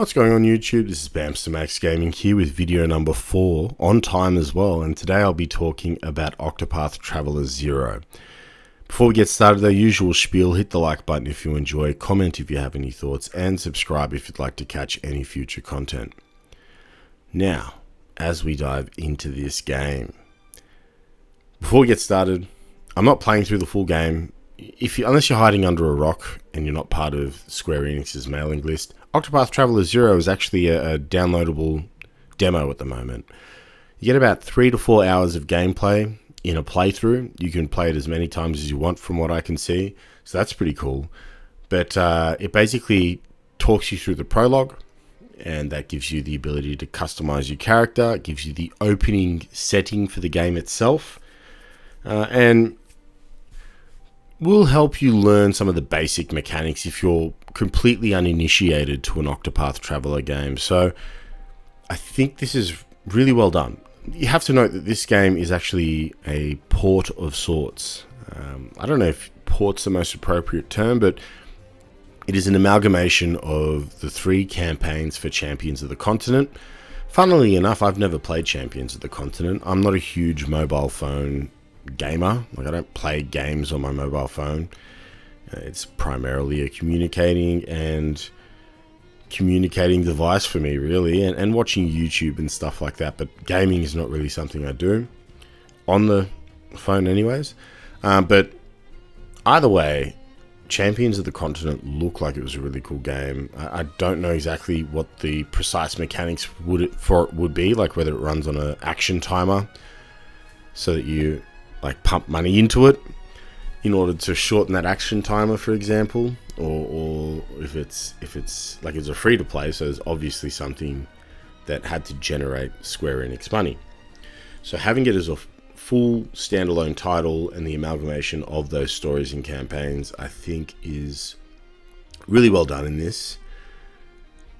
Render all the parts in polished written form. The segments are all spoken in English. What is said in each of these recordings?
What's going on YouTube? This is Bamster Max Gaming here with video number 4 on time as well, and today I'll be talking about Octopath Traveler 0. Before we get started, the usual spiel: hit the like button if you enjoy, comment if you have any thoughts, and subscribe if you'd like to catch any future content. Now, as we dive into this game, before we get started, I'm not playing through the full game. Unless you're hiding under a rock and you're not part of Square Enix's mailing list, Octopath Traveler 0 is actually a downloadable demo at the moment. You get about 3 to 4 hours of gameplay in a playthrough. You can play it as many times as you want from what I can see, so that's pretty cool. But it basically talks you through the prologue, and that gives you the ability to customize your character. It gives you the opening setting for the game itself, and will help you learn some of the basic mechanics if you're completely uninitiated to an Octopath Traveler game. So I think this is really well done. You have to note that this game is actually a port of sorts. I don't know if port's the most appropriate term, but it is an amalgamation of the 3 campaigns for Champions of the Continent. Funnily enough, I've never played Champions of the Continent. I'm not a huge mobile phone gamer. I don't play games on my mobile phone. It's primarily a communicating device for me, really, and watching YouTube and stuff like that. But gaming is not really something I do on the phone anyways. But either way, Champions of the Continent looked like it was a really cool game. I don't know exactly what the precise mechanics would be, like whether it runs on an action timer so that you pump money into it in order to shorten that action timer, for example, or if it's like it's a free to play, so it's obviously something that had to generate Square Enix money. So having it as a full standalone title and the amalgamation of those stories and campaigns, I think is really well done in this.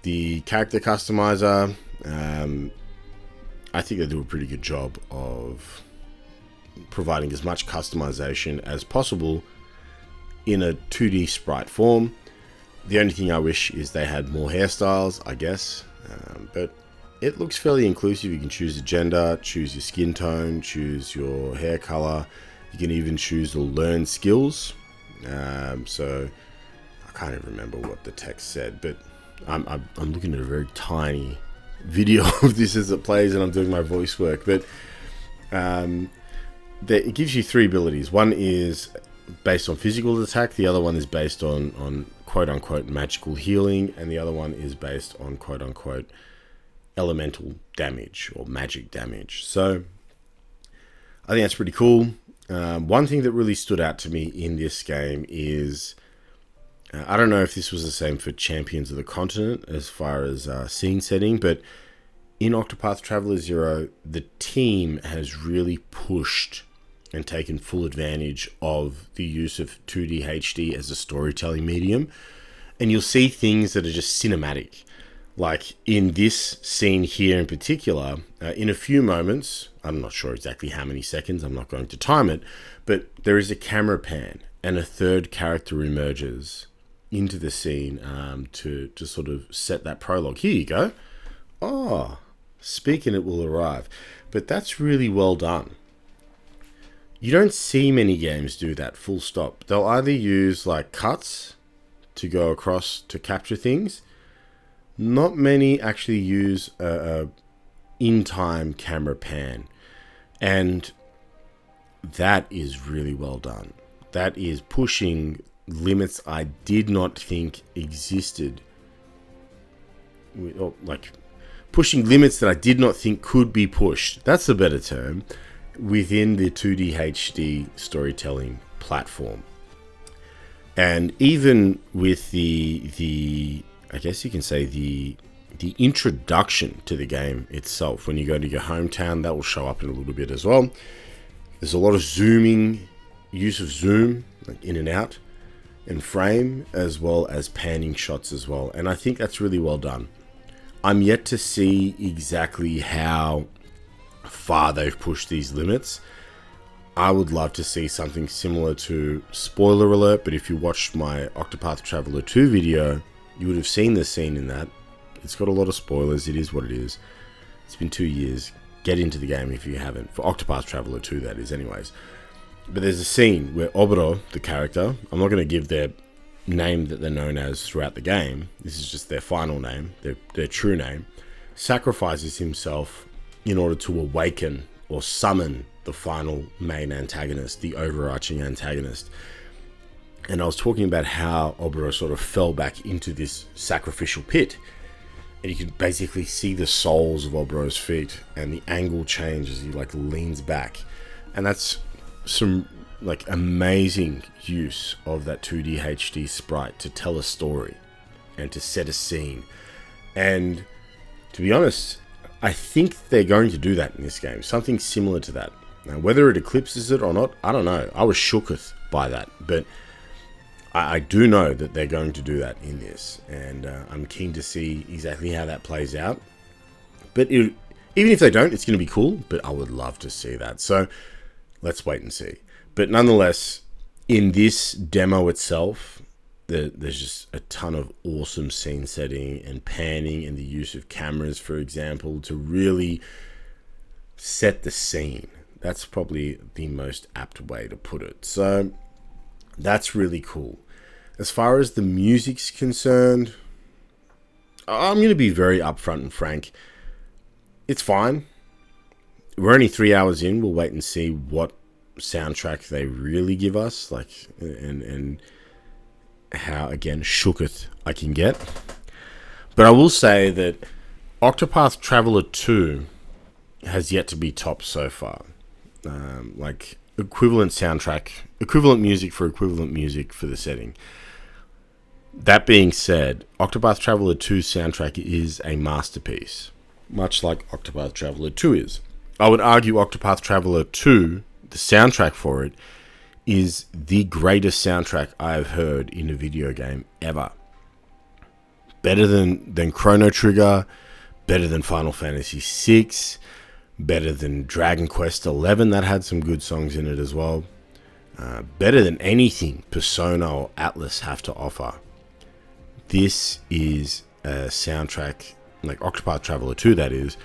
The character customizer, I think they do a pretty good job of providing as much customization as possible in a 2D sprite form. The only thing I wish is they had more hairstyles, I guess, but it looks fairly inclusive. You can choose a gender, choose your skin tone, choose your hair color. You can even choose to learn skills. So I can't even remember what the text said, but I'm looking at a very tiny video of this as it plays, and I'm doing my voice work. But it gives you 3 abilities. One is based on physical attack, the other one is based on quote-unquote magical healing, and the other one is based on quote-unquote elemental damage or magic damage. So I think that's pretty cool. One thing that really stood out to me in this game is, I don't know if this was the same for Champions of the Continent as far as scene setting, but in Octopath Traveler 0, the team has really pushed and taken full advantage of the use of 2D HD as a storytelling medium. And you'll see things that are just cinematic. Like in this scene here in particular, in a few moments, I'm not sure exactly how many seconds, I'm not going to time it, but there is a camera pan and a third character emerges into the scene to sort of set that prologue. Here you go. Oh, speak and it will arrive. But that's really well done. You don't see many games do that, full stop. They'll either use cuts to go across to capture things. Not many actually use a in-time camera pan. And that is really well done. That is pushing limits I did not think existed. Pushing limits that I did not think could be pushed. That's a better term. Within the 2D HD storytelling platform. And even with the I guess you can say the introduction to the game itself, when you go to your hometown, that will show up in a little bit as well. There's a lot of use of zoom, in and out, and frame, as well as panning shots as well. And I think that's really well done. I'm yet to see exactly how far they've pushed these limits. I would love to see something similar to, spoiler alert, but if you watched my Octopath Traveler 2 video, you would have seen the scene in that It's got a lot of spoilers. It is what it is. It's been 2 years. Get into the game if you haven't. For Octopath Traveler 2, that is, anyways. But there's a scene where Oboro, the character, I'm not going to give their name that they're known as throughout the game. This is just their final name, their true name. Sacrifices himself in order to awaken or summon the final main antagonist, the overarching antagonist. And I was talking about how Oboro sort of fell back into this sacrificial pit. And you could basically see the soles of Oboro's feet, and the angle changes. He like leans back, and that's some like amazing use of that 2D HD sprite to tell a story and to set a scene. And to be honest, I think they're going to do that in this game, something similar to that. Now, whether it eclipses it or not, I don't know. I was shooketh by that, but I do know that they're going to do that in this, and I'm keen to see exactly how that plays out. But even if they don't, it's going to be cool, but I would love to see that. So let's wait and see. But nonetheless, in this demo itself, there's just a ton of awesome scene setting and panning and the use of cameras, for example, to really set the scene. That's probably the most apt way to put it. So that's really cool. As far as the music's concerned, I'm going to be very upfront and frank. It's fine. We're only 3 hours in. We'll wait and see what soundtrack they really give us, like, and how, again, shooketh I can get. But I will say that Octopath Traveler 2 has yet to be topped so far. Like, equivalent soundtrack, equivalent music for the setting. That being said, Octopath Traveler 2's soundtrack is a masterpiece, much like Octopath Traveler 2 is. I would argue Octopath Traveler 2, the soundtrack for it, is the greatest soundtrack I have heard in a video game ever. Better than Chrono Trigger, better than Final Fantasy VI, better than Dragon Quest XI, that had some good songs in it as well. Better than anything Persona or Atlas have to offer. This is a soundtrack, like Octopath Traveler 2, that is,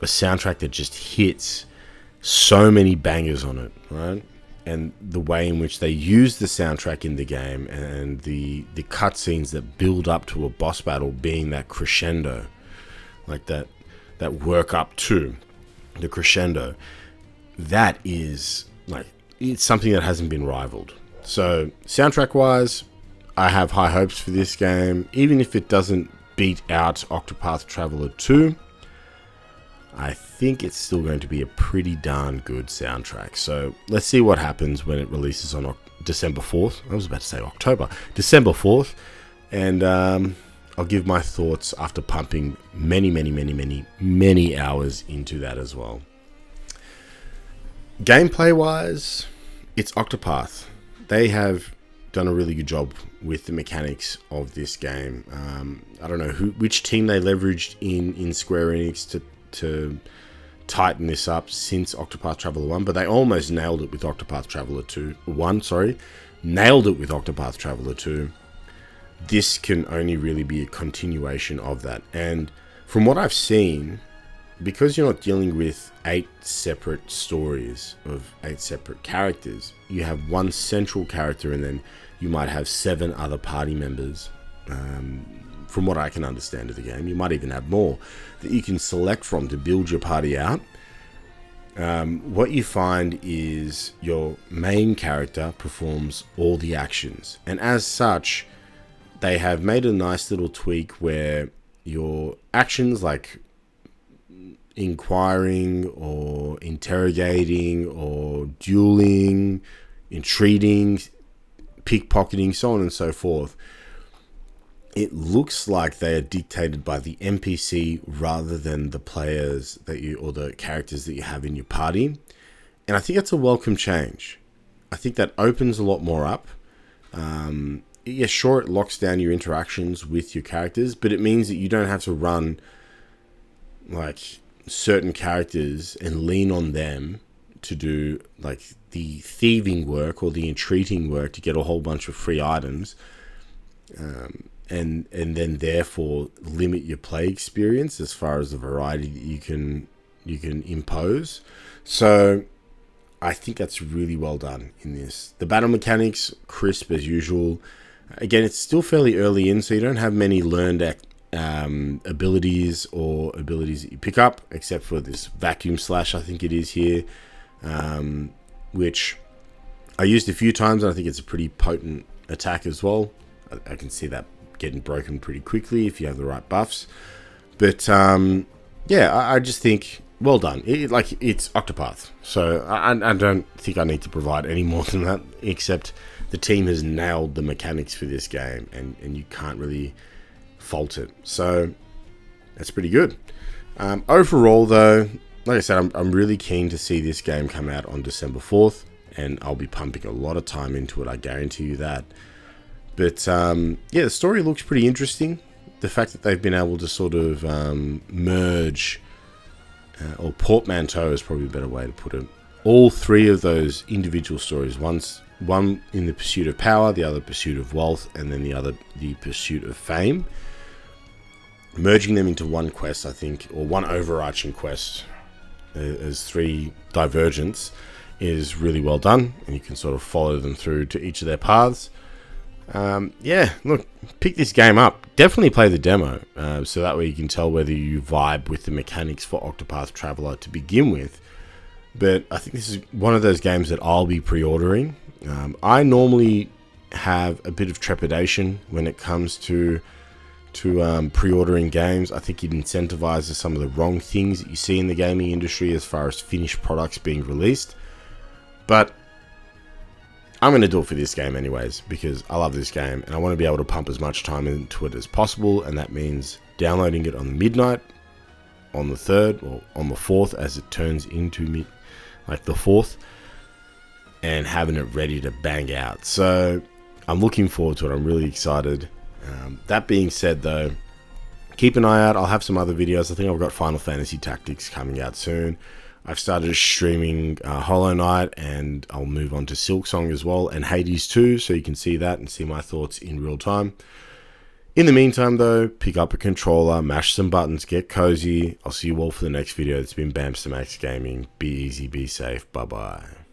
a soundtrack that just hits so many bangers on it, right? And the way in which they use the soundtrack in the game, and the cutscenes that build up to a boss battle being that crescendo, like that work up to the crescendo, that is like, it's something that hasn't been rivaled. So soundtrack wise, I have high hopes for this game. Even if it doesn't beat out Octopath Traveler 2, I think it's still going to be a pretty darn good soundtrack. So let's see what happens when it releases on December 4th. I was about to say October. December 4th. And I'll give my thoughts after pumping many hours into that as well. Gameplay wise, it's Octopath. They have done a really good job with the mechanics of this game. I don't know which team they leveraged in Square Enix to tighten this up since Octopath Traveler 1, but they almost nailed it with Octopath Traveler 1. Nailed it with Octopath Traveler 2. This can only really be a continuation of that. And from what I've seen, because you're not dealing with 8 separate stories of 8 separate characters, you have one central character, and then you might have 7 other party members. From what I can understand of the game, you might even have more that you can select from to build your party out. What you find is your main character performs all the actions, and as such, they have made a nice little tweak where your actions, like inquiring or interrogating or dueling, entreating, pickpocketing, so on and so forth, it looks like they are dictated by the NPC rather than the players or the characters that you have in your party. And I think that's a welcome change. I think that opens a lot more up. Yeah, sure, it locks down your interactions with your characters, but it means that you don't have to run like certain characters and lean on them to do like the thieving work or the entreating work to get a whole bunch of free items. and then therefore limit your play experience as far as the variety that you can impose. So I think that's really well done in this. The battle mechanics, crisp as usual. Again, it's still fairly early in, so you don't have many learned abilities or abilities that you pick up, except for this vacuum slash, I think it is here, which I used a few times, and I think it's a pretty potent attack as well. I can see that getting broken pretty quickly if you have the right buffs. But yeah, I just think well done. It's Octopath, so I don't think I need to provide any more than that, except the team has nailed the mechanics for this game, and you can't really fault it. So that's pretty good. Overall, though, like I said, I'm really keen to see this game come out on December 4th, and I'll be pumping a lot of time into it, I guarantee you that. But yeah, the story looks pretty interesting. The fact that they've been able to sort of merge, or portmanteau is probably a better way to put it, all three of those individual stories. One in the pursuit of power, the other pursuit of wealth, and then the other the pursuit of fame. Merging them into one quest, I think, or one overarching quest as three divergents is really well done, and you can sort of follow them through to each of their paths. Yeah, look, pick this game up. Definitely play the demo, so that way you can tell whether you vibe with the mechanics for Octopath Traveler to begin with. But I think this is one of those games that I'll be pre-ordering. I normally have a bit of trepidation when it comes to pre-ordering games. I think it incentivizes some of the wrong things that you see in the gaming industry as far as finished products being released. But I'm going to do it for this game anyways, because I love this game and I want to be able to pump as much time into it as possible, and that means downloading it on midnight on the 3rd, or on the 4th as it turns into the 4th, and having it ready to bang out. So I'm looking forward to it. I'm really excited. That being said, though, keep an eye out. I'll have some other videos. I think I've got Final Fantasy Tactics coming out soon. I've started streaming Hollow Knight, and I'll move on to Silksong as well, and Hades 2, so you can see that and see my thoughts in real time. In the meantime, though, pick up a controller, mash some buttons, get cozy. I'll see you all for the next video. It's been Bamster Max Gaming. Be easy, be safe. Bye-bye.